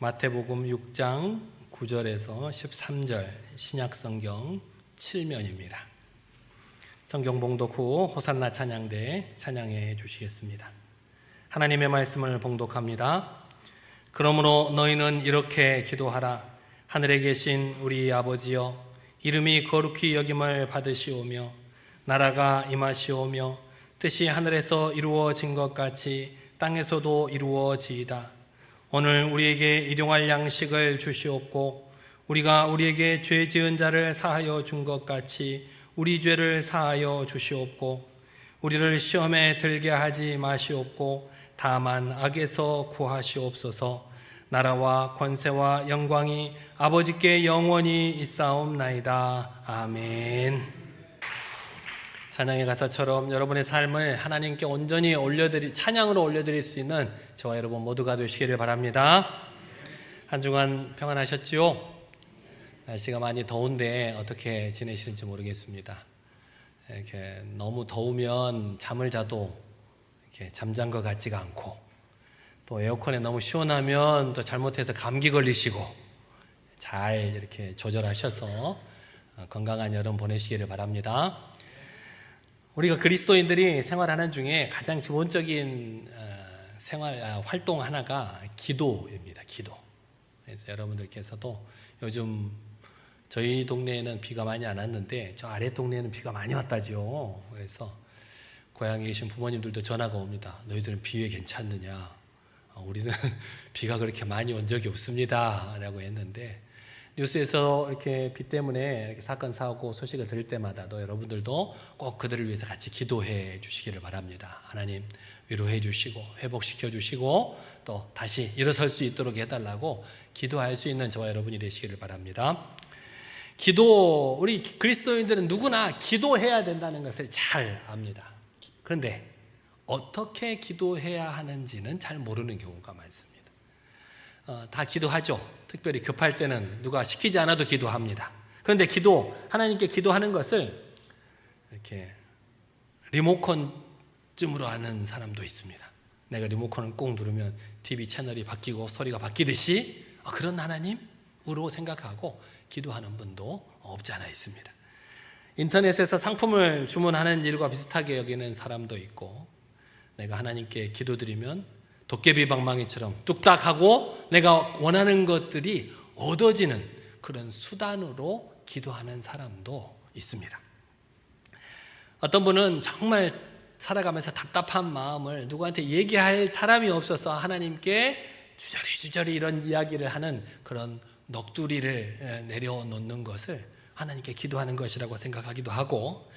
마태복음 6장 9절에서 13절 신약성경 7면입니다. 성경 봉독 후 호산나 찬양대 찬양해 주시겠습니다. 하나님의 말씀을 봉독합니다. 그러므로 너희는 이렇게 기도하라. 하늘에 계신 우리 아버지여, 이름이 거룩히 여김을 받으시오며 나라가 임하시오며 뜻이 하늘에서 이루어진 것 같이 땅에서도 이루어지이다. 오늘 우리에게 일용할 양식을 주시옵고 우리가 우리에게 죄 지은 자를 사하여 준 것 같이 우리 죄를 사하여 주시옵고 우리를 시험에 들게 하지 마시옵고 다만 악에서 구하시옵소서. 나라와 권세와 영광이 아버지께 영원히 있사옵나이다. 아멘. 찬양의 가사처럼 여러분의 삶을 하나님께 온전히 찬양으로 올려드릴 수 있는 저와 여러분 모두가 되시기를 바랍니다. 한 주간 평안하셨지요? 날씨가 많이 더운데 어떻게 지내시는지 모르겠습니다. 이렇게 너무 더우면 잠을 자도 이렇게 잠잔 것 같지가 않고, 또 에어컨에 너무 시원하면 또 잘못해서 감기 걸리시고, 잘 이렇게 조절하셔서 건강한 여름 보내시기를 바랍니다. 우리가 그리스도인들이 생활하는 중에 가장 기본적인 생활 활동 하나가 기도입니다. 기도. 그래서 여러분들께서도 요즘 저희 동네에는 비가 많이 안 왔는데 저 아래 동네에는 비가 많이 왔다죠. 그래서 고향에 계신 부모님들도 전화가 옵니다. 너희들은 비에 괜찮느냐? 우리는 비가 그렇게 많이 온 적이 없습니다 라고 했는데, 뉴스에서 이렇게 비 때문에 이렇게 사건 사고 소식을 들을 때마다 또 여러분들도 꼭 그들을 위해서 같이 기도해 주시기를 바랍니다. 하나님 위로해 주시고 회복시켜 주시고 또 다시 일어설 수 있도록 해달라고 기도할 수 있는 저와 여러분이 되시기를 바랍니다. 기도, 우리 그리스도인들은 누구나 기도해야 된다는 것을 잘 압니다. 그런데 어떻게 기도해야 하는지는 잘 모르는 경우가 많습니다. 다 기도하죠. 특별히 급할 때는 누가 시키지 않아도 기도합니다. 그런데 하나님께 기도하는 것을 이렇게 리모컨쯤으로 하는 사람도 있습니다. 내가 리모컨을 꼭 누르면 TV 채널이 바뀌고 소리가 바뀌듯이 그런 하나님으로 생각하고 기도하는 분도 없지 않아 있습니다. 인터넷에서 상품을 주문하는 일과 비슷하게 여기는 사람도 있고, 내가 하나님께 기도드리면 도깨비 방망이처럼 뚝딱하고 내가 원하는 것들이 얻어지는 그런 수단으로 기도하는 사람도 있습니다. 어떤 분은 정말 살아가면서 답답한 마음을 누구한테 얘기할 사람이 없어서 하나님께 주저리 이런 이야기를 하는 그런 넋두리를 내려놓는 것을 하나님께 기도하는 것이라고 생각하기도 하고,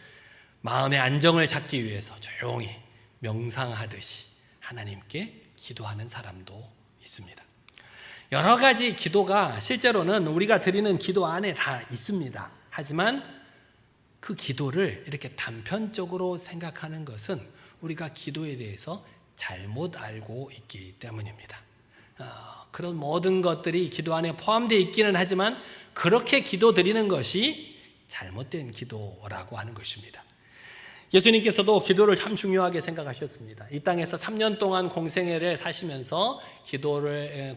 마음의 안정을 찾기 위해서 조용히 명상하듯이 하나님께 기도하는 사람도 있습니다. 여러 가지 기도가 실제로는 우리가 드리는 기도 안에 다 있습니다. 하지만 그 기도를 이렇게 단편적으로 생각하는 것은 우리가 기도에 대해서 잘못 알고 있기 때문입니다. 그런 모든 것들이 기도 안에 포함되어 있기는 하지만 그렇게 기도 드리는 것이 잘못된 기도라고 하는 것입니다. 예수님께서도 기도를 참 중요하게 생각하셨습니다. 이 땅에서 3년 동안 공생애를 사시면서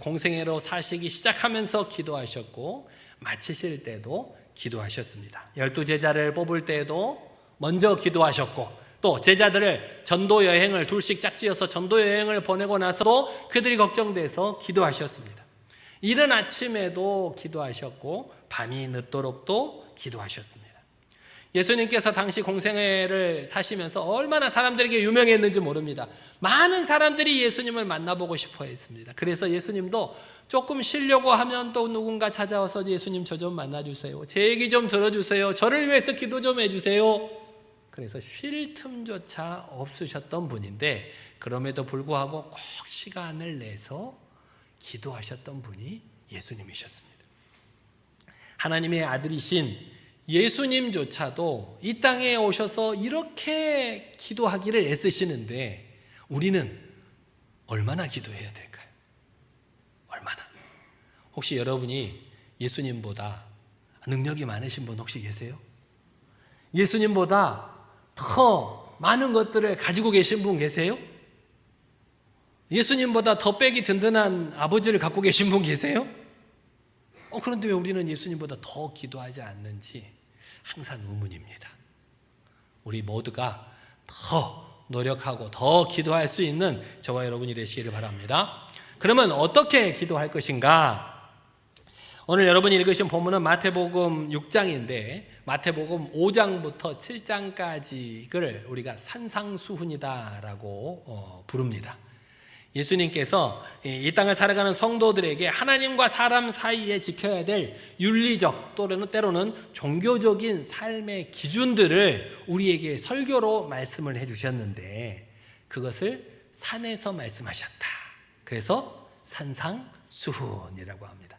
공생애로 사시기 시작하면서 기도하셨고, 마치실 때도 기도하셨습니다. 12제자를 뽑을 때도 먼저 기도하셨고, 또 제자들을 전도 여행을 둘씩 짝지어서 전도 여행을 보내고 나서도 그들이 걱정돼서 기도하셨습니다. 이른 아침에도 기도하셨고 밤이 늦도록도 기도하셨습니다. 예수님께서 당시 공생애를 사시면서 얼마나 사람들에게 유명했는지 모릅니다. 많은 사람들이 예수님을 만나보고 싶어 했습니다. 그래서 예수님도 조금 쉬려고 하면 또 누군가 찾아와서 예수님 저 좀 만나주세요. 제 얘기 좀 들어주세요. 저를 위해서 기도 좀 해주세요. 그래서 쉴 틈조차 없으셨던 분인데, 그럼에도 불구하고 꼭 시간을 내서 기도하셨던 분이 예수님이셨습니다. 하나님의 아들이신 예수님조차도 이 땅에 오셔서 이렇게 기도하기를 애쓰시는데 우리는 얼마나 기도해야 될까요? 얼마나? 혹시 여러분이 예수님보다 능력이 많으신 분 혹시 계세요? 예수님보다 더 많은 것들을 가지고 계신 분 계세요? 예수님보다 더 백이 든든한 아버지를 갖고 계신 분 계세요? 그런데 왜 우리는 예수님보다 더 기도하지 않는지 항상 의문입니다. 우리 모두가 더 노력하고 더 기도할 수 있는 저와 여러분이 되시기를 바랍니다. 그러면 어떻게 기도할 것인가? 오늘 여러분이 읽으신 본문은 마태복음 6장인데 마태복음 5장부터 7장까지를 우리가 산상수훈이다라고 부릅니다. 예수님께서 이 땅을 살아가는 성도들에게 하나님과 사람 사이에 지켜야 될 윤리적 또는 때로는 종교적인 삶의 기준들을 우리에게 설교로 말씀을 해주셨는데 그것을 산에서 말씀하셨다. 그래서 산상수훈이라고 합니다.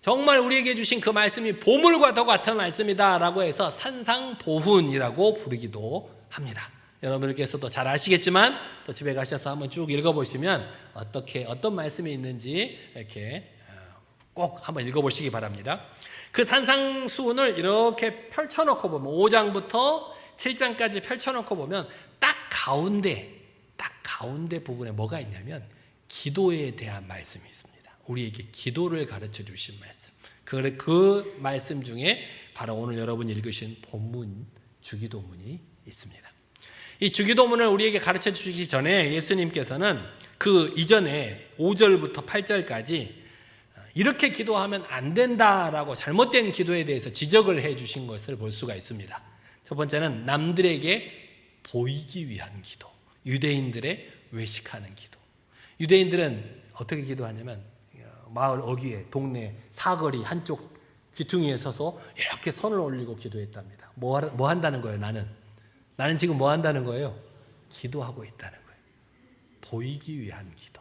정말 우리에게 주신 그 말씀이 보물과 더 같은 말씀이다 라고 해서 산상보훈이라고 부르기도 합니다. 여러분들께서도 잘 아시겠지만 또 집에 가셔서 한번 쭉 읽어보시면 어떤 말씀이 있는지 이렇게 꼭 한번 읽어보시기 바랍니다. 그 산상수훈을 이렇게 펼쳐놓고 보면 5장부터 7장까지 펼쳐놓고 보면 딱 가운데 부분에 뭐가 있냐면 기도에 대한 말씀이 있습니다. 우리에게 기도를 가르쳐 주신 말씀. 그 말씀 중에 바로 오늘 여러분이 읽으신 본문 주기도문이 있습니다. 이 주기도문을 우리에게 가르쳐 주시기 전에 예수님께서는 그 이전에 5절부터 8절까지 이렇게 기도하면 안 된다라고 잘못된 기도에 대해서 지적을 해 주신 것을 볼 수가 있습니다. 첫 번째는 남들에게 보이기 위한 기도, 유대인들의 외식하는 기도. 유대인들은 어떻게 기도하냐면 마을 어귀에 동네 사거리 한쪽 귀퉁이에 서서 이렇게 손을 올리고 기도했답니다. 뭐 한다는 거예요? 나는 지금 뭐 한다는 거예요? 기도하고 있다는 거예요. 보이기 위한 기도.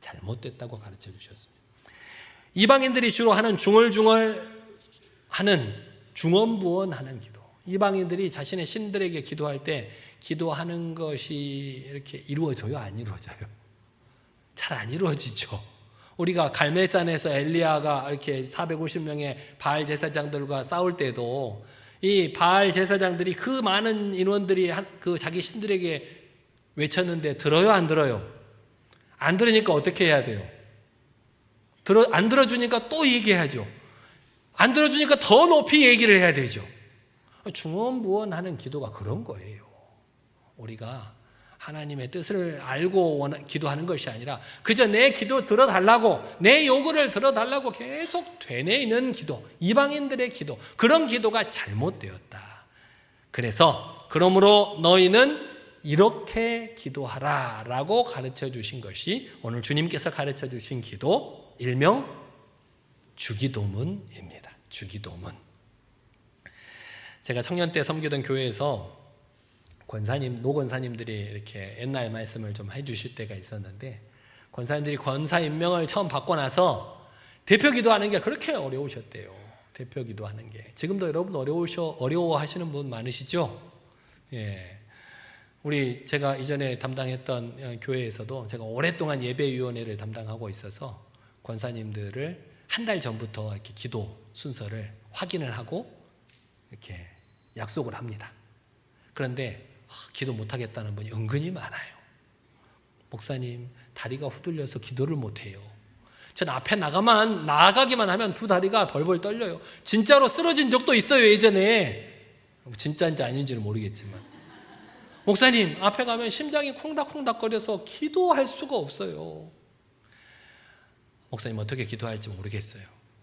잘못됐다고 가르쳐 주셨습니다. 이방인들이 주로 하는 중얼중얼 하는 중언부언하는 기도. 이방인들이 자신의 신들에게 기도할 때 기도하는 것이 이렇게 이루어져요? 안 이루어져요? 잘 안 이루어지죠. 우리가 갈멜산에서 엘리야가 이렇게 450명의 바알 제사장들과 싸울 때도 이 바알 제사장들이 그 많은 인원들이 그 자기 신들에게 외쳤는데 들어요, 안 들어요? 안 들으니까 어떻게 해야 돼요? 안 들어주니까 또 얘기해야죠. 안 들어주니까 더 높이 얘기를 해야 되죠. 중언부언하는 기도가 그런 거예요. 우리가 하나님의 뜻을 알고 기도하는 것이 아니라 그저 내 기도 들어달라고, 내 요구를 들어달라고 계속 되뇌이는 기도, 이방인들의 기도, 그런 기도가 잘못되었다. 그러므로 너희는 이렇게 기도하라 라고 가르쳐 주신 것이 오늘 주님께서 가르쳐 주신 기도, 일명 주기도문입니다. 주기도문. 제가 청년 때 섬기던 교회에서 노 권사님들이 이렇게 옛날 말씀을 좀 해주실 때가 있었는데 권사님들이 권사 임명을 처음 받고 나서 대표 기도하는 게 그렇게 어려우셨대요. 대표 기도하는 게. 지금도 여러분 어려워하시는 분 많으시죠? 예. 제가 이전에 담당했던 교회에서도 제가 오랫동안 예배위원회를 담당하고 있어서 권사님들을 한 달 전부터 이렇게 기도 순서를 확인을 하고 이렇게 약속을 합니다. 그런데 기도 못하겠다는 분이 은근히 많아요. 목사님, 다리가 후들려서 기도를 못해요. 전 앞에 나가기만 하면 두 다리가 벌벌 떨려요. 진짜로 쓰러진 적도 있어요, 예전에. 진짜인지 아닌지는 모르겠지만. 목사님, 앞에 가면 심장이 콩닥콩닥거려서 기도할 수가 없어요. 목사님, 어떻게 기도할지 모르겠어요.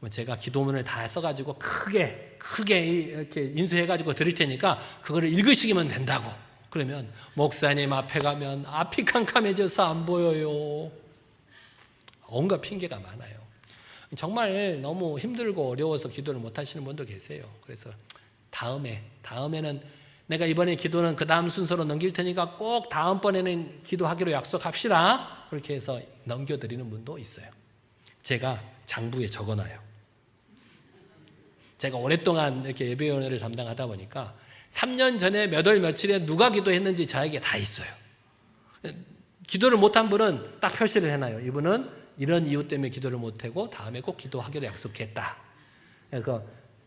제가 기도문을 다 써가지고 크게 이렇게 인쇄해가지고 드릴 테니까 그거를 읽으시기만 된다고. 그러면 목사님 앞에 가면 앞이 캄캄해져서 안 보여요. 온갖 핑계가 많아요. 정말 너무 힘들고 어려워서 기도를 못 하시는 분도 계세요. 그래서 다음에는 내가 이번에 기도는 그 다음 순서로 넘길 테니까 꼭 다음번에는 기도하기로 약속합시다. 그렇게 해서 넘겨드리는 분도 있어요. 제가 장부에 적어놔요. 제가 오랫동안 이렇게 예배위원회를 담당하다 보니까 3년 전에 몇 월 며칠에 누가 기도했는지 저에게 다 있어요. 기도를 못한 분은 딱 표시를 해놔요. 이분은 이런 이유 때문에 기도를 못하고 다음에 꼭 기도하기로 약속했다. 그래서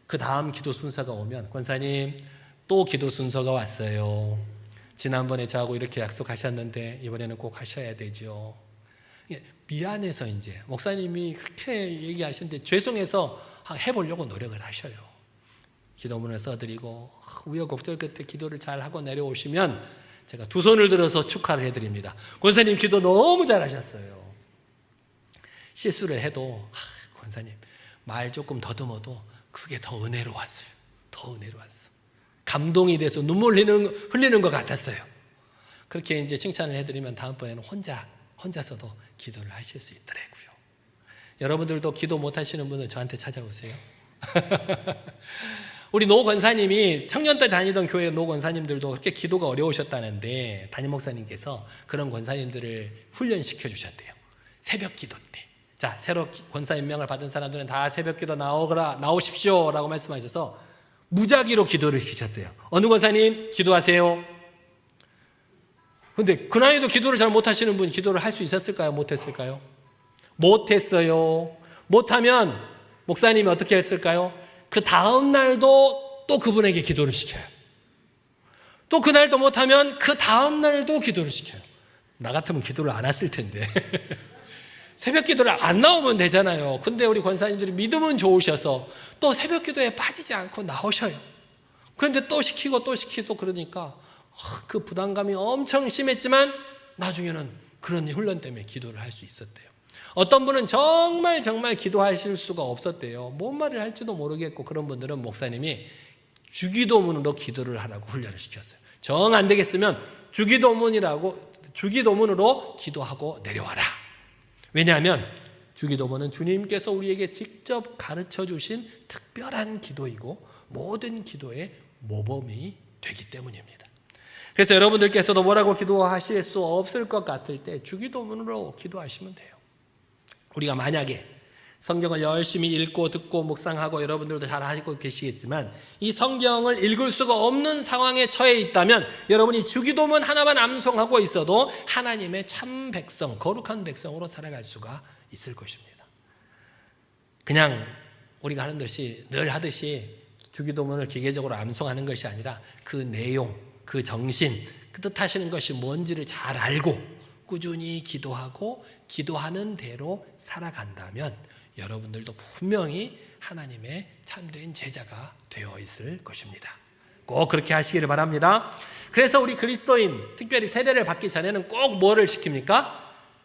그 다음 기도 순서가 오면 권사님 또 기도 순서가 왔어요. 지난번에 저하고 이렇게 약속하셨는데 이번에는 꼭 하셔야 되죠. 미안해서 이제 목사님이 그렇게 얘기하시는데 죄송해서 해보려고 노력을 하셔요. 기도문을 써드리고 우여곡절 끝에 기도를 잘 하고 내려오시면 제가 두 손을 들어서 축하를 해드립니다. 권사님 기도 너무 잘하셨어요. 실수를 해도 권사님 말 조금 더듬어도 그게 더 은혜로웠어요. 더 은혜로웠어. 감동이 돼서 눈물 흘리는 것 같았어요. 그렇게 이제 칭찬을 해드리면 다음번에는 혼자서도 기도를 하실 수 있더라고요. 여러분들도 기도 못 하시는 분은 저한테 찾아오세요. 우리 노 권사님이 청년 때 다니던 교회 노 권사님들도 그렇게 기도가 어려우셨다는데 담임 목사님께서 그런 권사님들을 훈련시켜 주셨대요. 새벽 기도 때. 자, 새로 권사 임명을 받은 사람들은 다 새벽 기도 나오십시오 라고 말씀하셔서 무작위로 기도를 시키셨대요. 어느 권사님 기도하세요. 근데 그 나이도 기도를 잘 못하시는 분 기도를 할 수 있었을까요? 못했을까요? 못했어요. 못하면 목사님이 어떻게 했을까요? 그 다음 날도 또 그분에게 기도를 시켜요. 또 그날도 못하면 그 다음 날도 기도를 시켜요. 나 같으면 기도를 안 했을 텐데 새벽 기도를 안 나오면 되잖아요. 근데 우리 권사님들이 믿음은 좋으셔서 또 새벽 기도에 빠지지 않고 나오셔요. 그런데 또 시키고 또 시키고 그러니까 그 부담감이 엄청 심했지만 나중에는 그런 훈련 때문에 기도를 할 수 있었대요. 어떤 분은 정말 기도하실 수가 없었대요. 뭔 말을 할지도 모르겠고 그런 분들은 목사님이 주기도문으로 기도를 하라고 훈련을 시켰어요. 정 안 되겠으면 주기도문으로 기도하고 내려와라. 왜냐하면 주기도문은 주님께서 우리에게 직접 가르쳐 주신 특별한 기도이고 모든 기도의 모범이 되기 때문입니다. 그래서 여러분들께서도 뭐라고 기도하실 수 없을 것 같을 때 주기도문으로 기도하시면 돼요. 우리가 만약에 성경을 열심히 읽고 듣고 묵상하고 여러분들도 잘 하시고 계시겠지만 이 성경을 읽을 수가 없는 상황에 처해 있다면 여러분이 주기도문 하나만 암송하고 있어도 하나님의 참 백성, 거룩한 백성으로 살아갈 수가 있을 것입니다. 그냥 우리가 하는 듯이 늘 하듯이 주기도문을 기계적으로 암송하는 것이 아니라 그 내용, 그 정신, 그 뜻하시는 것이 뭔지를 잘 알고 꾸준히 기도하고 기도하는 대로 살아간다면 여러분들도 분명히 하나님의 참된 제자가 되어 있을 것입니다. 꼭 그렇게 하시기를 바랍니다. 그래서 우리 그리스도인, 특별히 세례를 받기 전에는 꼭 뭐를 시킵니까?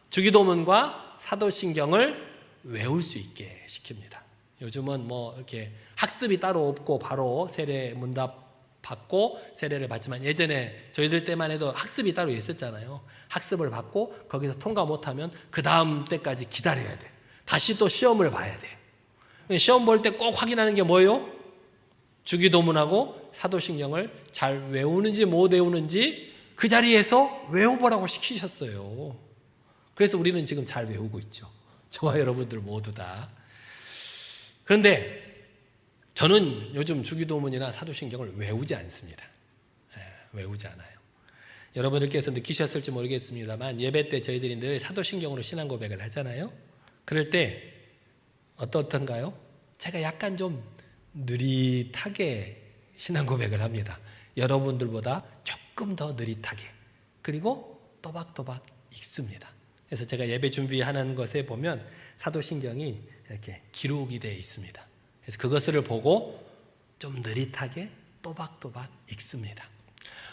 주기도문과 사도신경을 외울 수 있게 시킵니다. 요즘은 뭐 이렇게 학습이 따로 없고 바로 세례 문답 받고 세례를 받지만 예전에 저희들 때만 해도 학습이 따로 있었잖아요. 학습을 받고 거기서 통과 못하면 그 다음 때까지 기다려야 돼. 다시 또 시험을 봐야 돼. 시험 볼 때 꼭 확인하는 게 뭐예요? 주기도문하고 사도신경을 잘 외우는지 못 외우는지 그 자리에서 외워보라고 시키셨어요. 그래서 우리는 지금 잘 외우고 있죠. 저와 여러분들 모두 다. 그런데 저는 요즘 주기도문이나 사도신경을 외우지 않습니다. 외우지 않아요. 여러분들께서 느끼셨을지 모르겠습니다만 예배 때 저희들이 늘 사도신경으로 신앙 고백을 하잖아요. 그럴 때 어떻던가요? 제가 약간 좀 느릿하게 신앙 고백을 합니다. 여러분들보다 조금 더 느릿하게 그리고 또박또박 읽습니다. 그래서 제가 예배 준비하는 것에 보면 사도신경이 이렇게 기록이 되어 있습니다. 그래서 그것을 보고 좀 느릿하게 또박또박 읽습니다.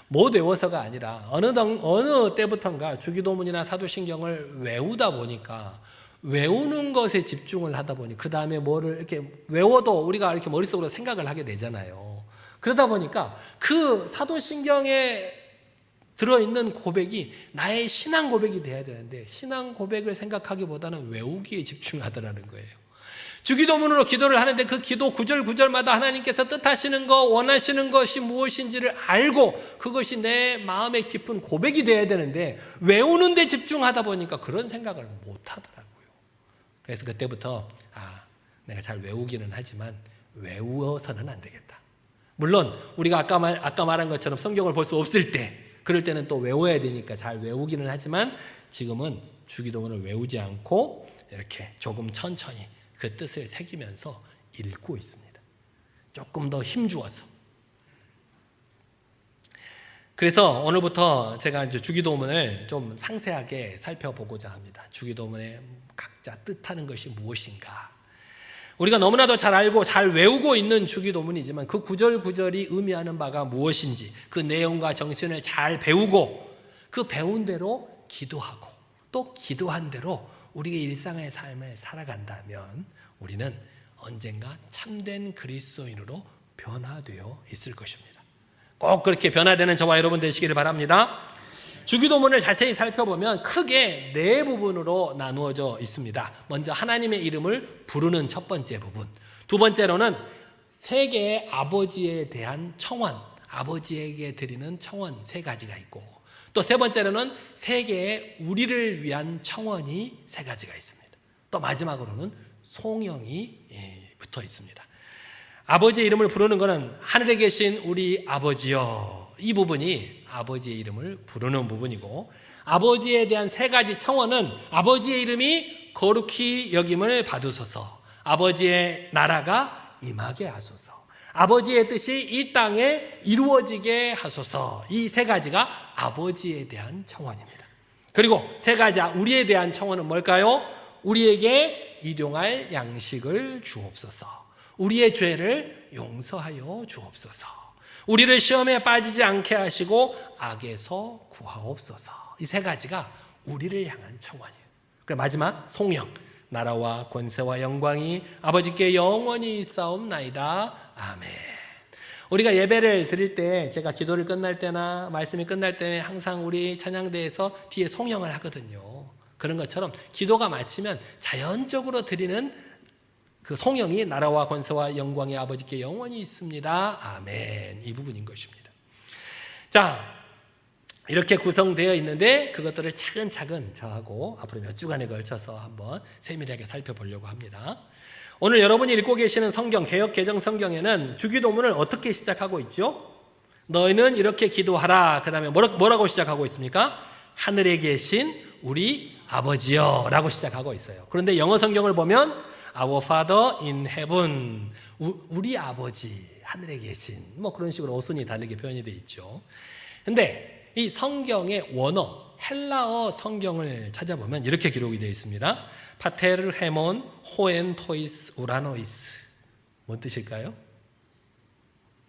못 외워서가 아니라 어느 때부턴가 주기도문이나 사도신경을 외우다 보니까 외우는 것에 집중을 하다 보니 그 다음에 뭐를 이렇게 외워도 우리가 이렇게 머릿속으로 생각을 하게 되잖아요. 그러다 보니까 그 사도신경에 들어있는 고백이 나의 신앙 고백이 돼야 되는데 신앙 고백을 생각하기보다는 외우기에 집중하더라는 거예요. 주기도문으로 기도를 하는데 그 기도 구절마다 하나님께서 뜻하시는 것, 원하시는 것이 무엇인지를 알고 그것이 내 마음의 깊은 고백이 돼야 되는데 외우는 데 집중하다 보니까 그런 생각을 못 하더라고요. 그래서 그때부터 내가 잘 외우기는 하지만 외워서는 안 되겠다. 물론 우리가 아까 말한 것처럼 성경을 볼 수 없을 때 그럴 때는 또 외워야 되니까 잘 외우기는 하지만 지금은 주기도문을 외우지 않고 이렇게 조금 천천히 그 뜻을 새기면서 읽고 있습니다. 조금 더 힘주어서. 그래서 오늘부터 제가 이제 주기도문을 좀 상세하게 살펴보고자 합니다. 주기도문의 각자 뜻하는 것이 무엇인가. 우리가 너무나도 잘 알고 잘 외우고 있는 주기도문이지만 그 구절 구절이 의미하는 바가 무엇인지 그 내용과 정신을 잘 배우고 그 배운 대로 기도하고 또 기도한 대로 우리의 일상의 삶을 살아간다면 우리는 언젠가 참된 그리스도인으로 변화되어 있을 것입니다. 꼭 그렇게 변화되는 저와 여러분 되시기를 바랍니다. 주기도문을 자세히 살펴보면 크게 네 부분으로 나누어져 있습니다. 먼저 하나님의 이름을 부르는 첫 번째 부분, 두 번째로는 세계의 아버지에 대한 청원, 아버지에게 드리는 청원 세 가지가 있고, 또 세 번째로는 세계의 우리를 위한 청원이 세 가지가 있습니다. 또 마지막으로는 송영이 붙어 있습니다. 아버지의 이름을 부르는 것은 하늘에 계신 우리 아버지여, 이 부분이 아버지의 이름을 부르는 부분이고, 아버지에 대한 세 가지 청원은 아버지의 이름이 거룩히 여김을 받으소서, 아버지의 나라가 임하게 하소서, 아버지의 뜻이 이 땅에 이루어지게 하소서. 이 세 가지가 아버지에 대한 청원입니다. 그리고 세 가지 우리에 대한 청원은 뭘까요? 우리에게 일용할 양식을 주옵소서, 우리의 죄를 용서하여 주옵소서, 우리를 시험에 빠지지 않게 하시고 악에서 구하옵소서. 이 세 가지가 우리를 향한 청원이에요. 그리고 마지막 송영, 나라와 권세와 영광이 아버지께 영원히 있사옵나이다. 아멘. 우리가 예배를 드릴 때, 제가 기도를 끝날 때나 말씀이 끝날 때 항상 우리 찬양대에서 뒤에 송영을 하거든요. 그런 것처럼 기도가 마치면 자연적으로 드리는 그 송영이 나라와 권세와 영광이 아버지께 영원히 있습니다. 아멘. 이 부분인 것입니다. 자, 이렇게 구성되어 있는데 그것들을 차근차근 저하고 앞으로 몇 주간에 걸쳐서 한번 세밀하게 살펴보려고 합니다. 오늘 여러분이 읽고 계시는 성경, 개역 개정 성경에는 주기도문을 어떻게 시작하고 있죠? 너희는 이렇게 기도하라. 그 다음에 뭐라고 시작하고 있습니까? 하늘에 계신 우리 아버지여 라고 시작하고 있어요. 그런데 영어 성경을 보면 Our Father in Heaven, 우리 아버지 하늘에 계신, 뭐 그런 식으로 어순이 다르게 표현이 되어 있죠. 근데 이 성경의 원어, 헬라어 성경을 찾아보면 이렇게 기록이 되어 있습니다. 파테르 헤몬 호엔 토이스 우라노이스. 뭔 뜻일까요?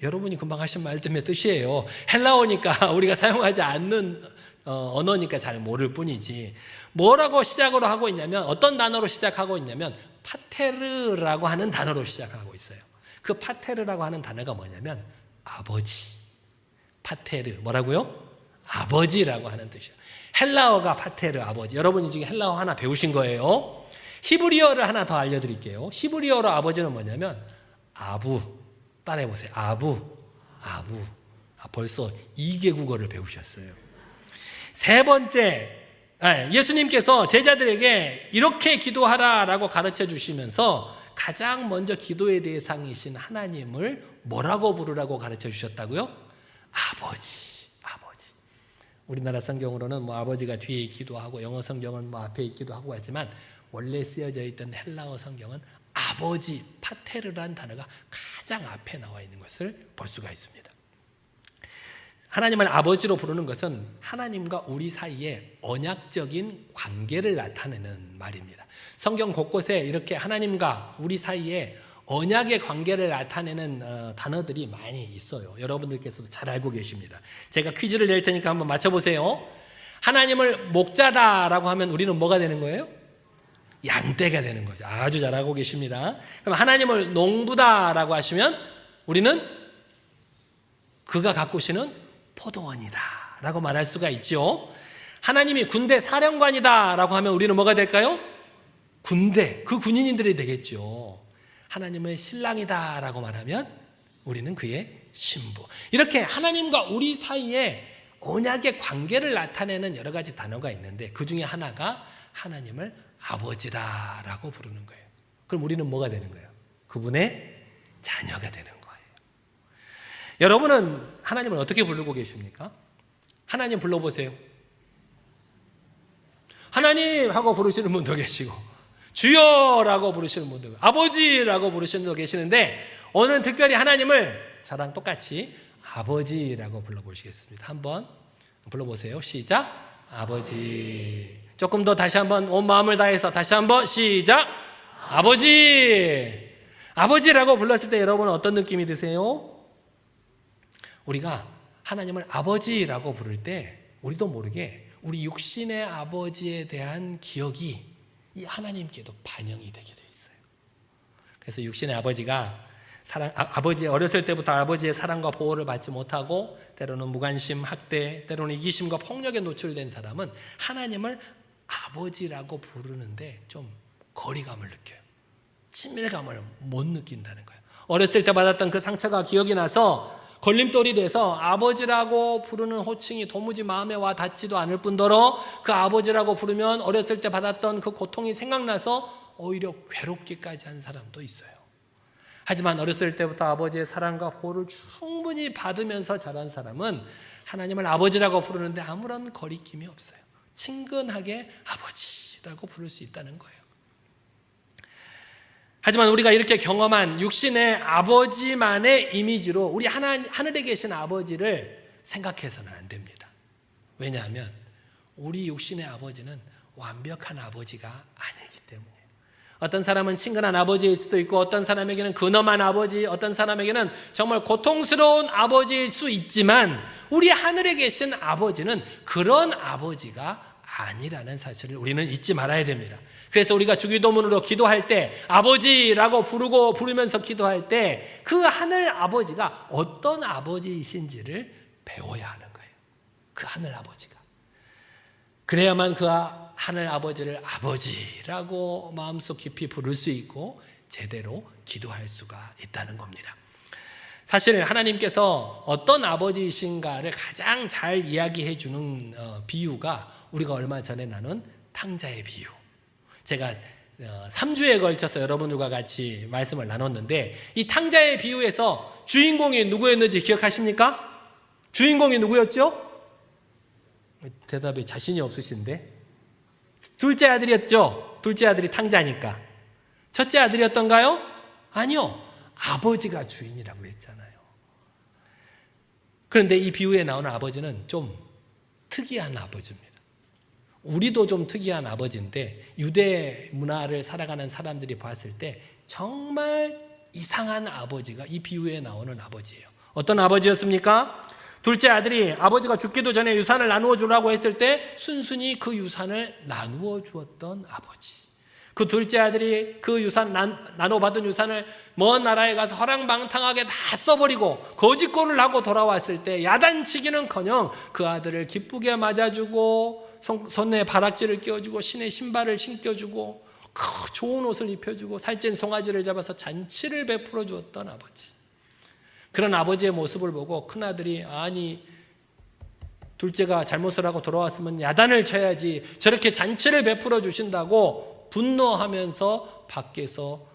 여러분이 금방 하신 말씀의 뜻이에요. 헬라어니까 우리가 사용하지 않는 언어니까 잘 모를 뿐이지. 뭐라고 시작으로 하고 있냐면, 어떤 단어로 시작하고 있냐면 파테르라고 하는 단어로 시작하고 있어요. 그 파테르라고 하는 단어가 뭐냐면 아버지. 파테르 뭐라고요? 아버지라고 하는 뜻이에요. 헬라어가 파테르, 아버지. 여러분이 지금 헬라어 하나 배우신 거예요. 히브리어를 하나 더 알려드릴게요. 히브리어로 아버지는 뭐냐면 아부. 따라해보세요. 아부. 벌써 2개 국어를 배우셨어요. 세 번째, 예수님께서 제자들에게 이렇게 기도하라라고 가르쳐 주시면서 가장 먼저 기도의 대상이신 하나님을 뭐라고 부르라고 가르쳐 주셨다고요? 아버지. 우리나라 성경으로는 뭐 아버지가 뒤에 있기도 하고, 영어 성경은 뭐 앞에 있기도 하고 하지만 원래 쓰여져 있던 헬라어 성경은 아버지, 파테르라는 단어가 가장 앞에 나와 있는 것을 볼 수가 있습니다. 하나님을 아버지로 부르는 것은 하나님과 우리 사이에 언약적인 관계를 나타내는 말입니다. 성경 곳곳에 이렇게 하나님과 우리 사이에 언약의 관계를 나타내는 단어들이 많이 있어요. 여러분들께서도 잘 알고 계십니다. 제가 퀴즈를 낼 테니까 한번 맞춰보세요. 하나님을 목자다라고 하면 우리는 뭐가 되는 거예요? 양떼가 되는 거죠. 아주 잘 알고 계십니다. 그럼 하나님을 농부다라고 하시면 우리는 그가 가꾸시는 포도원이다 라고 말할 수가 있죠. 하나님이 군대 사령관이다 라고 하면 우리는 뭐가 될까요? 군대, 그 군인들이 되겠죠. 하나님을 신랑이다 라고 말하면 우리는 그의 신부. 이렇게 하나님과 우리 사이에 언약의 관계를 나타내는 여러 가지 단어가 있는데 그 중에 하나가 하나님을 아버지다라고 부르는 거예요. 그럼 우리는 뭐가 되는 거예요? 그분의 자녀가 되는 거예요. 여러분은 하나님을 어떻게 부르고 계십니까? 하나님 불러보세요. 하나님 하고 부르시는 분도 계시고, 주여라고 부르시는 분도 계시고, 아버지라고 부르시는 분도 계시는데, 오늘은 특별히 하나님을 저랑 똑같이 아버지라고 불러보시겠습니다. 한번 불러보세요. 시작. 아버지. 조금 더 다시 한번 온 마음을 다해서 다시 한번 시작. 아버지. 아버지라고 불렀을 때 여러분은 어떤 느낌이 드세요? 우리가 하나님을 아버지라고 부를 때 우리도 모르게 우리 육신의 아버지에 대한 기억이 이 하나님께도 반영이 되게 돼 있어요. 그래서 육신의 아버지가 아버지 어렸을 때부터 아버지의 사랑과 보호를 받지 못하고 때로는 무관심, 학대, 때로는 이기심과 폭력에 노출된 사람은 하나님을 아버지라고 부르는데 좀 거리감을 느껴요. 친밀감을 못 느낀다는 거예요. 어렸을 때 받았던 그 상처가 기억이 나서 걸림돌이 돼서 아버지라고 부르는 호칭이 도무지 마음에 와 닿지도 않을 뿐더러 그 아버지라고 부르면 어렸을 때 받았던 그 고통이 생각나서 오히려 괴롭기까지 한 사람도 있어요. 하지만 어렸을 때부터 아버지의 사랑과 보호를 충분히 받으면서 자란 사람은 하나님을 아버지라고 부르는데 아무런 거리낌이 없어요. 친근하게 아버지라고 부를 수 있다는 거예요. 하지만 우리가 이렇게 경험한 육신의 아버지만의 이미지로 우리 하늘에 계신 아버지를 생각해서는 안 됩니다. 왜냐하면 우리 육신의 아버지는 완벽한 아버지가 아니기 때문이에요. 어떤 사람은 친근한 아버지일 수도 있고 어떤 사람에게는 근엄한 아버지, 어떤 사람에게는 정말 고통스러운 아버지일 수 있지만 우리 하늘에 계신 아버지는 그런 아버지가 아니라는 사실을 우리는 잊지 말아야 됩니다. 그래서 우리가 주기도문으로 기도할 때 아버지라고 부르면서 기도할 때 그 하늘 아버지가 어떤 아버지이신지를 배워야 하는 거예요. 그 하늘 아버지가. 그래야만 그 하늘 아버지를 아버지라고 마음속 깊이 부를 수 있고 제대로 기도할 수가 있다는 겁니다. 사실 하나님께서 어떤 아버지이신가를 가장 잘 이야기해 주는 비유가 우리가 얼마 전에 나눈 탕자의 비유. 제가 3주에 걸쳐서 여러분들과 같이 말씀을 나눴는데 이 탕자의 비유에서 주인공이 누구였는지 기억하십니까? 주인공이 누구였죠? 대답에 자신이 없으신데 둘째 아들이었죠. 둘째 아들이 탕자니까. 첫째 아들이었던가요? 아니요. 아버지가 주인이라고 했잖아요. 그런데 이 비유에 나오는 아버지는 좀 특이한 아버지입니다. 우리도 좀 특이한 아버지인데 유대 문화를 살아가는 사람들이 봤을 때 정말 이상한 아버지가 이 비유에 나오는 아버지예요. 어떤 아버지였습니까? 둘째 아들이 아버지가 죽기도 전에 유산을 나누어 주라고 했을 때 순순히 그 유산을 나누어 주었던 아버지. 그 둘째 아들이 그 유산 나눠받은 유산을 먼 나라에 가서 허랑방탕하게 다 써버리고 거짓골을 하고 돌아왔을 때 야단치기는커녕 그 아들을 기쁘게 맞아주고 손에 바락지를 끼워주고 신의 신발을 신겨주고 좋은 옷을 입혀주고 살찐 송아지를 잡아서 잔치를 베풀어 주었던 아버지. 그런 아버지의 모습을 보고 큰아들이 아니 둘째가 잘못을 하고 돌아왔으면 야단을 쳐야지 저렇게 잔치를 베풀어 주신다고 분노하면서 밖에서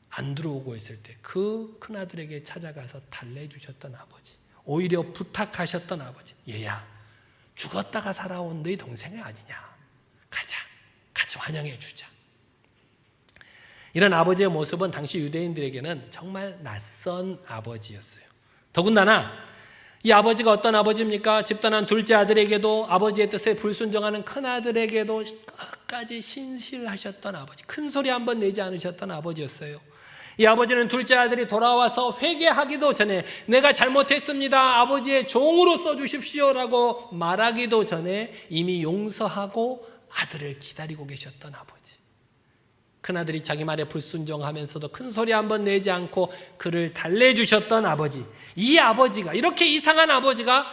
안 들어오고 있을 때 그 큰아들에게 찾아가서 달래주셨던 아버지, 오히려 부탁하셨던 아버지. 얘야 죽었다가 살아온 너희 동생이 아니냐, 가자, 같이 환영해 주자. 이런 아버지의 모습은 당시 유대인들에게는 정말 낯선 아버지였어요. 더군다나 이 아버지가 어떤 아버지입니까? 집단한 둘째 아들에게도 아버지의 뜻에 불순종하는 큰아들에게도 끝까지 신실하셨던 아버지, 큰 소리 한번 내지 않으셨던 아버지였어요. 이 아버지는 둘째 아들이 돌아와서 회개하기도 전에 내가 잘못했습니다, 아버지의 종으로 써주십시오라고 말하기도 전에 이미 용서하고 아들을 기다리고 계셨던 아버지. 큰아들이 자기 말에 불순종하면서도 큰 소리 한번 내지 않고 그를 달래주셨던 아버지. 이 아버지가, 이렇게 이상한 아버지가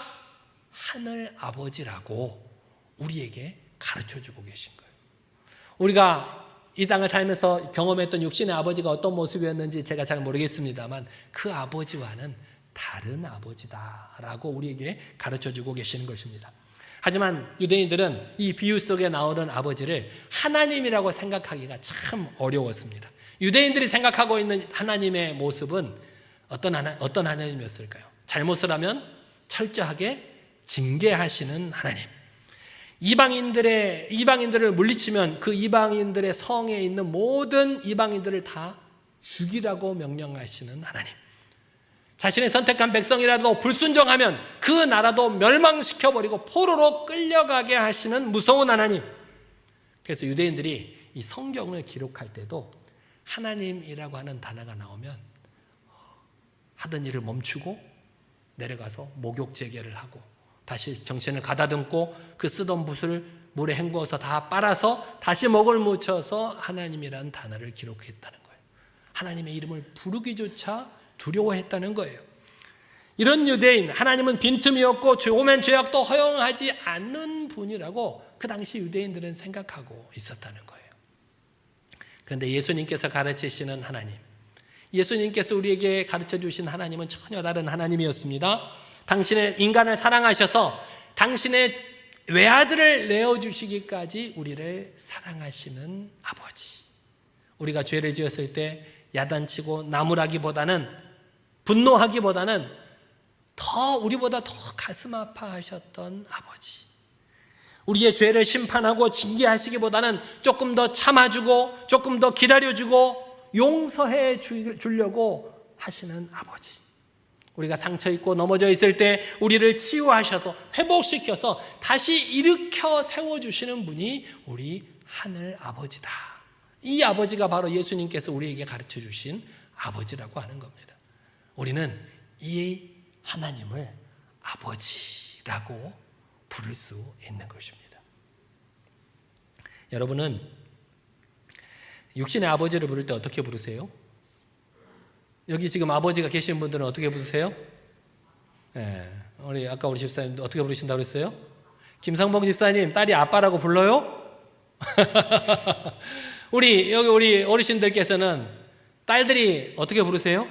하늘 아버지라고 우리에게 가르쳐주고 계신 거예요. 우리가 이 땅을 살면서 경험했던 육신의 아버지가 어떤 모습이었는지 제가 잘 모르겠습니다만 그 아버지와는 다른 아버지다라고 우리에게 가르쳐주고 계시는 것입니다. 하지만 유대인들은 이 비유 속에 나오는 아버지를 하나님이라고 생각하기가 참 어려웠습니다. 유대인들이 생각하고 있는 하나님의 모습은 어떤 하나님이었을까요? 잘못을 하면 철저하게 징계하시는 하나님. 이방인들을 물리치면 그 이방인들의 성에 있는 모든 이방인들을 다 죽이라고 명령하시는 하나님. 자신의 선택한 백성이라도 불순종하면 그 나라도 멸망시켜버리고 포로로 끌려가게 하시는 무서운 하나님. 그래서 유대인들이 이 성경을 기록할 때도 하나님이라고 하는 단어가 나오면 하던 일을 멈추고 내려가서 목욕 재개를 하고 다시 정신을 가다듬고 그 쓰던 붓을 물에 헹궈서 다 빨아서 다시 목을 묻혀서 하나님이라는 단어를 기록했다는 거예요. 하나님의 이름을 부르기조차 두려워했다는 거예요. 이런 유대인, 하나님은 빈틈이었고 오면 죄악도 허용하지 않는 분이라고 그 당시 유대인들은 생각하고 있었다는 거예요. 그런데 예수님께서 가르치시는 하나님, 예수님께서 우리에게 가르쳐 주신 하나님은 전혀 다른 하나님이었습니다. 당신의 인간을 사랑하셔서 당신의 외아들을 내어주시기까지 우리를 사랑하시는 아버지. 우리가 죄를 지었을 때 야단치고 나무라기보다는, 분노하기보다는 더 우리보다 더 가슴 아파하셨던 아버지. 우리의 죄를 심판하고 징계하시기보다는 조금 더 참아주고 조금 더 기다려주고 용서해 주려고 하시는 아버지. 우리가 상처 입고 넘어져 있을 때 우리를 치유하셔서 회복시켜서 다시 일으켜 세워주시는 분이 우리 하늘 아버지다. 이 아버지가 바로 예수님께서 우리에게 가르쳐 주신 아버지라고 하는 겁니다. 우리는 이 하나님을 아버지라고 부를 수 있는 것입니다. 여러분은 육신의 아버지를 부를 때 어떻게 부르세요? 여기 지금 아버지가 계신 분들은 어떻게 부르세요? 아까 우리 집사님도 어떻게 부르신다고 그랬어요? 김상봉 집사님, 딸이 아빠라고 불러요? 우리 어르신들께서는 딸들이 어떻게 부르세요?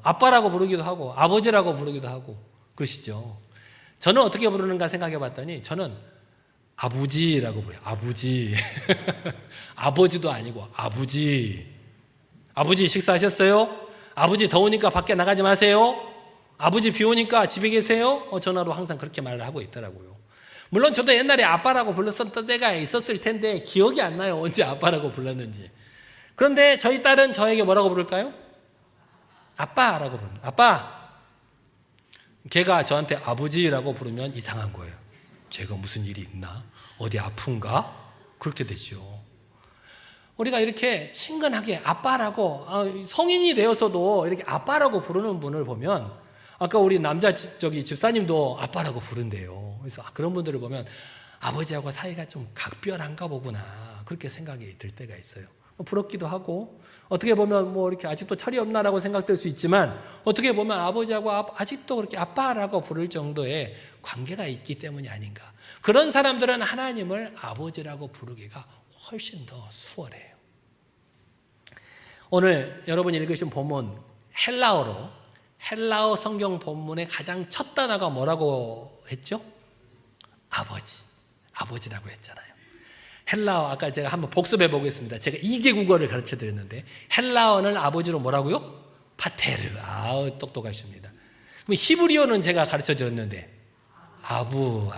아빠라고 부르기도 하고 아버지라고 부르기도 하고 그러시죠. 저는 어떻게 부르는가 생각해 봤더니 저는 아부지라고 부르요. 아부지. 아버지도 아니고 아부지. 아버지 식사하셨어요? 아버지 더우니까 밖에 나가지 마세요. 아버지 비 오니까 집에 계세요? 전화로 항상 그렇게 말을 하고 있더라고요. 물론 저도 옛날에 아빠라고 불렀었던 때가 있었을 텐데 기억이 안 나요. 언제 아빠라고 불렀는지. 그런데 저희 딸은 저에게 뭐라고 부를까요? 아빠라고 부릅니다. 아빠. 걔가 저한테 아버지라고 부르면 이상한 거예요. 제가 무슨 일이 있나? 어디 아픈가? 그렇게 되죠. 우리가 이렇게 친근하게 아빠라고, 성인이 되어서도 이렇게 아빠라고 부르는 분을 보면, 아까 우리 남자 집사님도 아빠라고 부른대요. 그래서 그런 분들을 보면 아버지하고 사이가 좀 각별한가 보구나, 그렇게 생각이 들 때가 있어요. 부럽기도 하고, 어떻게 보면 이렇게 아직도 철이 없나라고 생각될 수 있지만, 어떻게 보면 아버지하고 아직도 그렇게 아빠라고 부를 정도의 관계가 있기 때문이 아닌가. 그런 사람들은 하나님을 아버지라고 부르기가 훨씬 더 수월해요. 오늘 여러분이 읽으신 본문 헬라어 성경 본문의 가장 첫 단어가 뭐라고 했죠? 아버지라고 했잖아요. 헬라어 아까 제가 한번 복습해 보겠습니다. 제가 2개 국어를 가르쳐 드렸는데 헬라어는 아버지로 뭐라고요? 파테르. 똑똑하십니다. 그럼 히브리어는 제가 가르쳐 드렸는데 아부.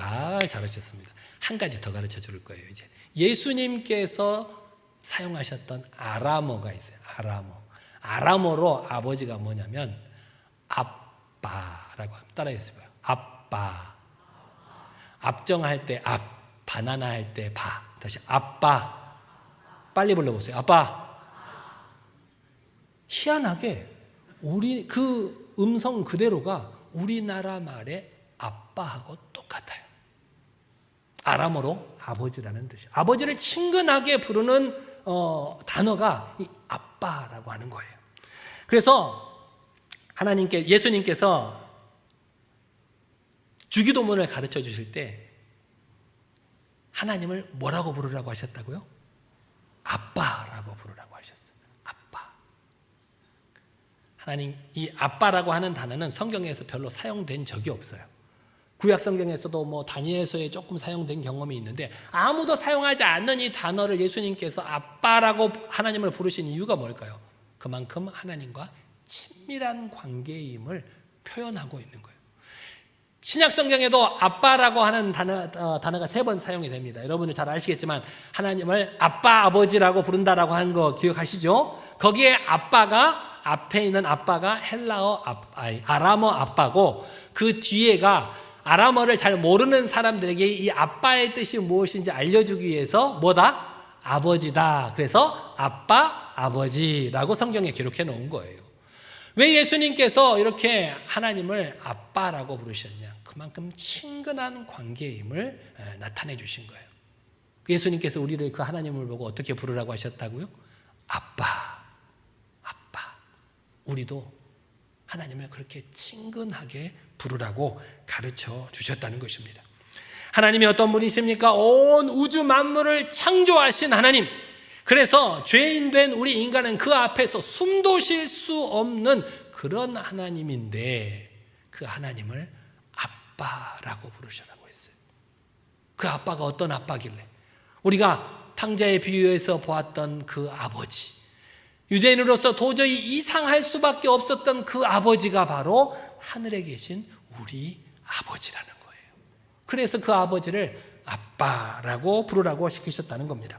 잘하셨습니다. 한 가지 더 가르쳐 줄 거예요. 이제 예수님께서 사용하셨던 아람어가 있어요. 아람어로 아버지가 뭐냐면 아빠라고 합니다. 따라해보세요. 아빠. 압정할 때 바나나 할 때 다시 아빠. 빨리 불러보세요. 아빠. 희한하게 우리 그 음성 그대로가 우리나라 말의 아빠하고 똑같아요. 아람어로 아버지라는 뜻이에요. 아버지를 친근하게 부르는 단어가 이 아빠라고 하는 거예요. 그래서 예수님께서 주기도문을 가르쳐 주실 때 하나님을 뭐라고 부르라고 하셨다고요? 아빠라고 부르라고 하셨어요. 아빠. 하나님, 이 아빠라고 하는 단어는 성경에서 별로 사용된 적이 없어요. 구약 성경에서도 다니엘서에 조금 사용된 경험이 있는데 아무도 사용하지 않는 이 단어를 예수님께서 아빠라고 하나님을 부르신 이유가 뭘까요? 그만큼 하나님과 친밀한 관계임을 표현하고 있는 거예요. 신약 성경에도 아빠라고 하는 단어가 3번 사용이 됩니다. 여러분들 잘 아시겠지만 하나님을 아빠, 아버지라고 부른다라고 하는 거 기억하시죠? 거기에 아빠가 앞에 있는 아빠가 헬라어 아람어 아빠고 그 뒤에가 아람어를 잘 모르는 사람들에게 이 아빠의 뜻이 무엇인지 알려주기 위해서 뭐다? 아버지다. 그래서 아빠, 아버지라고 성경에 기록해 놓은 거예요. 왜 예수님께서 이렇게 하나님을 아빠라고 부르셨냐? 그만큼 친근한 관계임을 나타내 주신 거예요. 예수님께서 우리를 그 하나님을 보고 어떻게 부르라고 하셨다고요? 아빠, 아빠. 우리도 하나님을 그렇게 친근하게 부르라고 가르쳐 주셨다는 것입니다. 하나님이 어떤 분이십니까? 온 우주 만물을 창조하신 하나님. 그래서 죄인된 우리 인간은 그 앞에서 숨도 쉴 수 없는 그런 하나님인데 그 하나님을 아빠라고 부르시라고 했어요. 그 아빠가 어떤 아빠길래? 우리가 탕자의 비유에서 보았던 그 아버지, 유대인으로서 도저히 이상할 수밖에 없었던 그 아버지가 바로 하늘에 계신 우리 아버지라는 거예요. 그래서 그 아버지를 아빠라고 부르라고 시키셨다는 겁니다.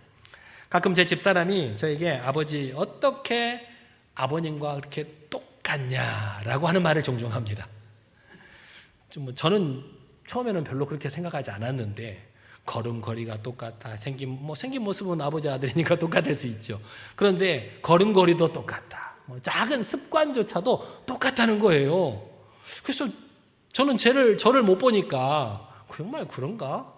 가끔 제 집사람이 저에게 아버지 어떻게 아버님과 그렇게 똑같냐라고 하는 말을 종종 합니다. 저는 처음에는 별로 그렇게 생각하지 않았는데 걸음걸이가 똑같다. 생긴 모습은 아버지 아들이니까 똑같을 수 있죠. 그런데 걸음걸이도 똑같다. 작은 습관조차도 똑같다는 거예요. 그래서 저는 저를 못 보니까 정말 그런가?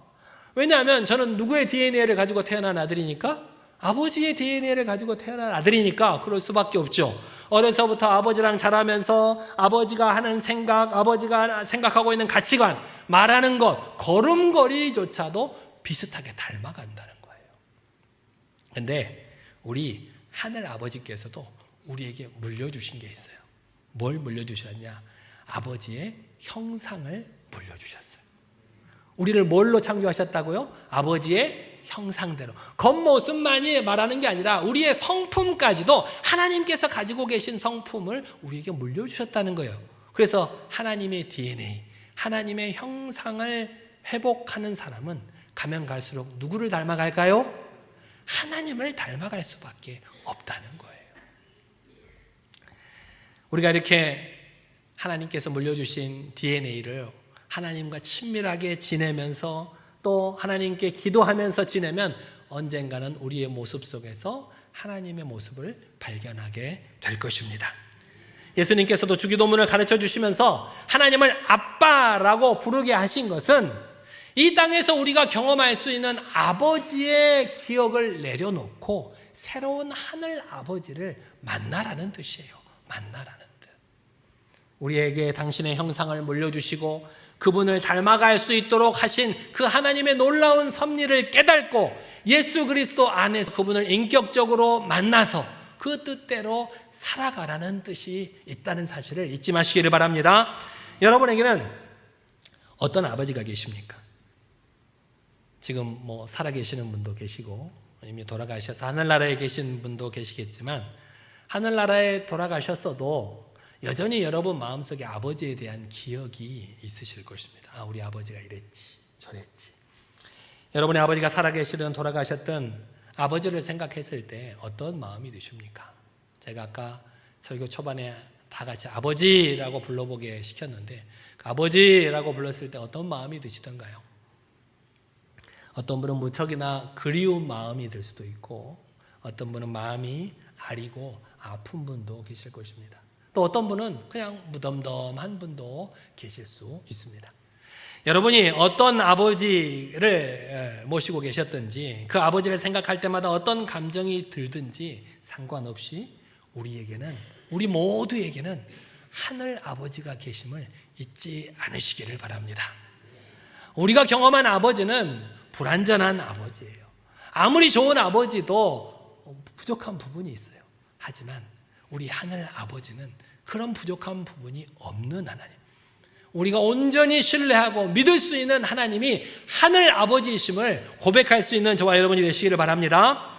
왜냐하면 저는 누구의 DNA를 가지고 태어난 아들이니까? 아버지의 DNA를 가지고 태어난 아들이니까 그럴 수밖에 없죠. 어려서부터 아버지랑 자라면서 아버지가 하는 생각, 아버지가 생각하고 있는 가치관, 말하는 것, 걸음걸이조차도 비슷하게 닮아간다는 거예요. 그런데 우리 하늘 아버지께서도 우리에게 물려주신 게 있어요. 뭘 물려주셨냐? 아버지의 형상을 물려주셨어요. 우리를 뭘로 창조하셨다고요? 아버지의 형상대로. 겉모습만이 말하는 게 아니라 우리의 성품까지도 하나님께서 가지고 계신 성품을 우리에게 물려주셨다는 거예요. 그래서 하나님의 DNA, 하나님의 형상을 회복하는 사람은 가면 갈수록 누구를 닮아갈까요? 하나님을 닮아갈 수밖에 없다는 거예요. 우리가 이렇게 하나님께서 물려주신 DNA를 하나님과 친밀하게 지내면서 또 하나님께 기도하면서 지내면 언젠가는 우리의 모습 속에서 하나님의 모습을 발견하게 될 것입니다. 예수님께서도 주기도문을 가르쳐 주시면서 하나님을 아빠라고 부르게 하신 것은 이 땅에서 우리가 경험할 수 있는 아버지의 기억을 내려놓고 새로운 하늘 아버지를 만나라는 뜻이에요. 만나라는 뜻. 우리에게 당신의 형상을 물려주시고 그분을 닮아갈 수 있도록 하신 그 하나님의 놀라운 섭리를 깨닫고 예수 그리스도 안에서 그분을 인격적으로 만나서 그 뜻대로 살아가라는 뜻이 있다는 사실을 잊지 마시기를 바랍니다. 여러분에게는 어떤 아버지가 계십니까? 지금 살아계시는 분도 계시고 이미 돌아가셔서 하늘나라에 계신 분도 계시겠지만 하늘나라에 돌아가셨어도 여전히 여러분 마음속에 아버지에 대한 기억이 있으실 것입니다. 우리 아버지가 이랬지 저랬지. 여러분의 아버지가 살아계시든 돌아가셨든 아버지를 생각했을 때 어떤 마음이 드십니까? 제가 아까 설교 초반에 다 같이 아버지라고 불러보게 시켰는데 아버지라고 불렀을 때 어떤 마음이 드시던가요? 어떤 분은 무척이나 그리운 마음이 들 수도 있고 어떤 분은 마음이 아리고 아픈 분도 계실 것입니다. 또 어떤 분은 그냥 무덤덤한 분도 계실 수 있습니다. 여러분이 어떤 아버지를 모시고 계셨든지 그 아버지를 생각할 때마다 어떤 감정이 들든지 상관없이 우리 모두에게는 하늘 아버지가 계심을 잊지 않으시기를 바랍니다. 우리가 경험한 아버지는 불완전한 아버지예요. 아무리 좋은 아버지도 부족한 부분이 있어요. 하지만 우리 하늘 아버지는 그런 부족한 부분이 없는 하나님, 우리가 온전히 신뢰하고 믿을 수 있는 하나님이 하늘 아버지이심을 고백할 수 있는 저와 여러분이 되시기를 바랍니다.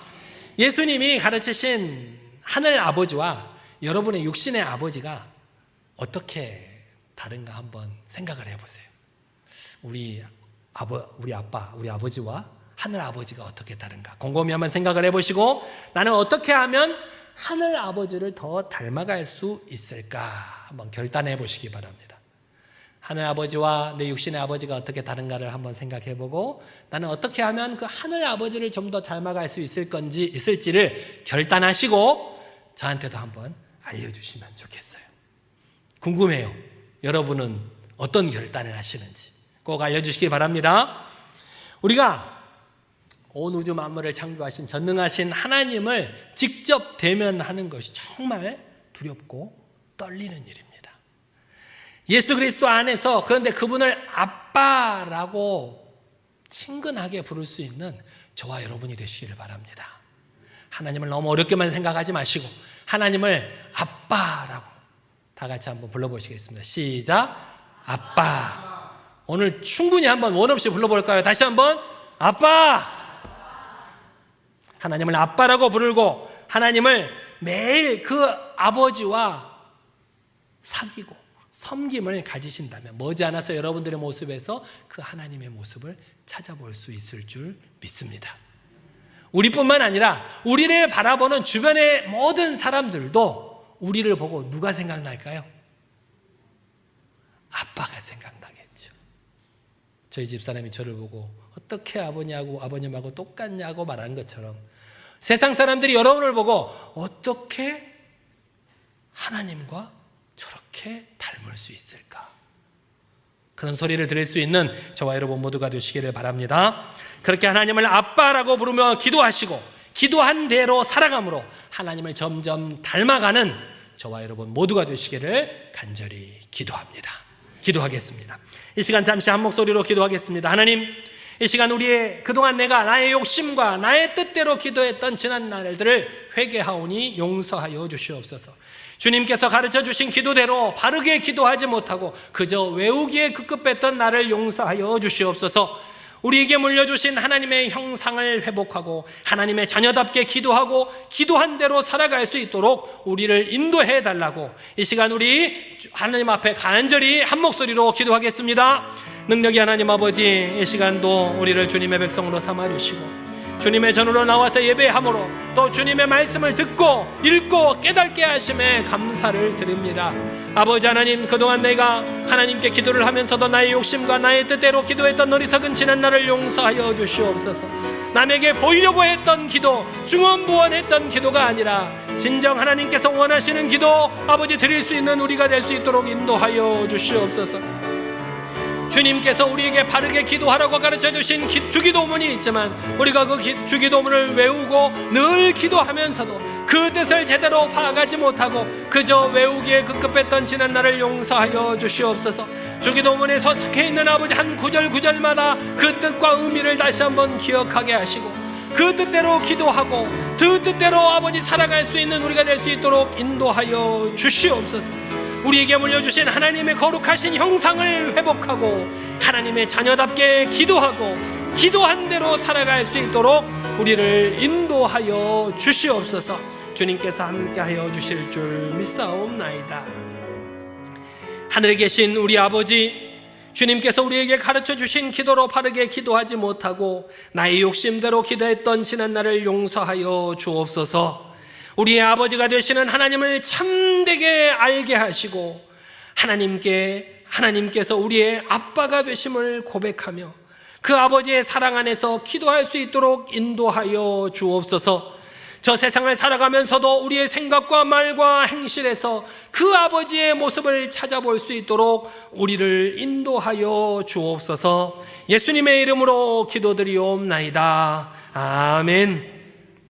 예수님이 가르치신 하늘 아버지와 여러분의 육신의 아버지가 어떻게 다른가 한번 생각을 해보세요. 우리 아빠, 우리 아버지와 하늘 아버지가 어떻게 다른가 곰곰이 한번 생각을 해보시고 나는 어떻게 하면 하늘 아버지를 더 닮아갈 수 있을까? 한번 결단해 보시기 바랍니다. 하늘 아버지와 내 육신의 아버지가 어떻게 다른가를 한번 생각해 보고, 나는 어떻게 하면 그 하늘 아버지를 좀 더 닮아갈 수 있을지를 결단하시고 저한테도 한번 알려주시면 좋겠어요. 궁금해요. 여러분은 어떤 결단을 하시는지 꼭 알려주시기 바랍니다. 우리가 온 우주 만물을 창조하신 전능하신 하나님을 직접 대면하는 것이 정말 두렵고 떨리는 일입니다. 예수 그리스도 안에서, 그런데 그분을 아빠라고 친근하게 부를 수 있는 저와 여러분이 되시기를 바랍니다. 하나님을 너무 어렵게만 생각하지 마시고 하나님을 아빠라고 다 같이 한번 불러보시겠습니다. 시작. 아빠. 오늘 충분히 한번 원 없이 불러볼까요? 다시 한번 아빠. 하나님을 아빠라고 부르고 하나님을 매일 그 아버지와 사귀고 섬김을 가지신다면 머지않아서 여러분들의 모습에서 그 하나님의 모습을 찾아볼 수 있을 줄 믿습니다. 우리뿐만 아니라 우리를 바라보는 주변의 모든 사람들도 우리를 보고 누가 생각날까요? 아빠가 생각나겠죠. 저희 집사람이 저를 보고 어떻게 아버님하고 똑같냐고 말하는 것처럼 세상 사람들이 여러분을 보고 어떻게 하나님과 저렇게 닮을 수 있을까? 그런 소리를 들을 수 있는 저와 여러분 모두가 되시기를 바랍니다. 그렇게 하나님을 아빠라고 부르며 기도하시고 기도한 대로 살아감으로 하나님을 점점 닮아가는 저와 여러분 모두가 되시기를 간절히 기도합니다. 기도하겠습니다. 이 시간 잠시 한 목소리로 기도하겠습니다. 하나님, 이 시간 그동안 내가 나의 욕심과 나의 뜻대로 기도했던 지난 날들을 회개하오니 용서하여 주시옵소서. 주님께서 가르쳐 주신 기도대로 바르게 기도하지 못하고 그저 외우기에 급급했던 나를 용서하여 주시옵소서. 우리에게 물려주신 하나님의 형상을 회복하고 하나님의 자녀답게 기도하고 기도한 대로 살아갈 수 있도록 우리를 인도해 달라고 이 시간 우리 하나님 앞에 간절히 한 목소리로 기도하겠습니다. 능력의 하나님 아버지, 이 시간도 우리를 주님의 백성으로 삼아주시고 주님의 전으로 나와서 예배함으로 또 주님의 말씀을 듣고 읽고 깨닫게 하심에 감사를 드립니다. 아버지 하나님, 그동안 내가 하나님께 기도를 하면서도 나의 욕심과 나의 뜻대로 기도했던 어리석은 지난 날을 용서하여 주시옵소서. 남에게 보이려고 했던 기도, 중언부언했던 기도가 아니라 진정 하나님께서 원하시는 기도 아버지 드릴 수 있는 우리가 될 수 있도록 인도하여 주시옵소서. 주님께서 우리에게 바르게 기도하라고 가르쳐 주신 주기도문이 있지만 우리가 그 주기도문을 외우고 늘 기도하면서도 그 뜻을 제대로 파악하지 못하고 그저 외우기에 급급했던 지난 날을 용서하여 주시옵소서. 주기도문에 서식해 있는 아버지 한 구절마다 그 뜻과 의미를 다시 한번 기억하게 하시고 그 뜻대로 기도하고 그 뜻대로 아버지 살아갈 수 있는 우리가 될 수 있도록 인도하여 주시옵소서. 우리에게 물려주신 하나님의 거룩하신 형상을 회복하고 하나님의 자녀답게 기도하고 기도한 대로 살아갈 수 있도록 우리를 인도하여 주시옵소서. 주님께서 함께하여 주실 줄 믿사옵나이다. 하늘에 계신 우리 아버지, 주님께서 우리에게 가르쳐 주신 기도로 바르게 기도하지 못하고 나의 욕심대로 기도했던 지난 날을 용서하여 주옵소서. 우리의 아버지가 되시는 하나님을 참되게 알게 하시고 하나님께서 우리의 아빠가 되심을 고백하며 그 아버지의 사랑 안에서 기도할 수 있도록 인도하여 주옵소서. 저 세상을 살아가면서도 우리의 생각과 말과 행실에서 그 아버지의 모습을 찾아볼 수 있도록 우리를 인도하여 주옵소서. 예수님의 이름으로 기도드리옵나이다. 아멘.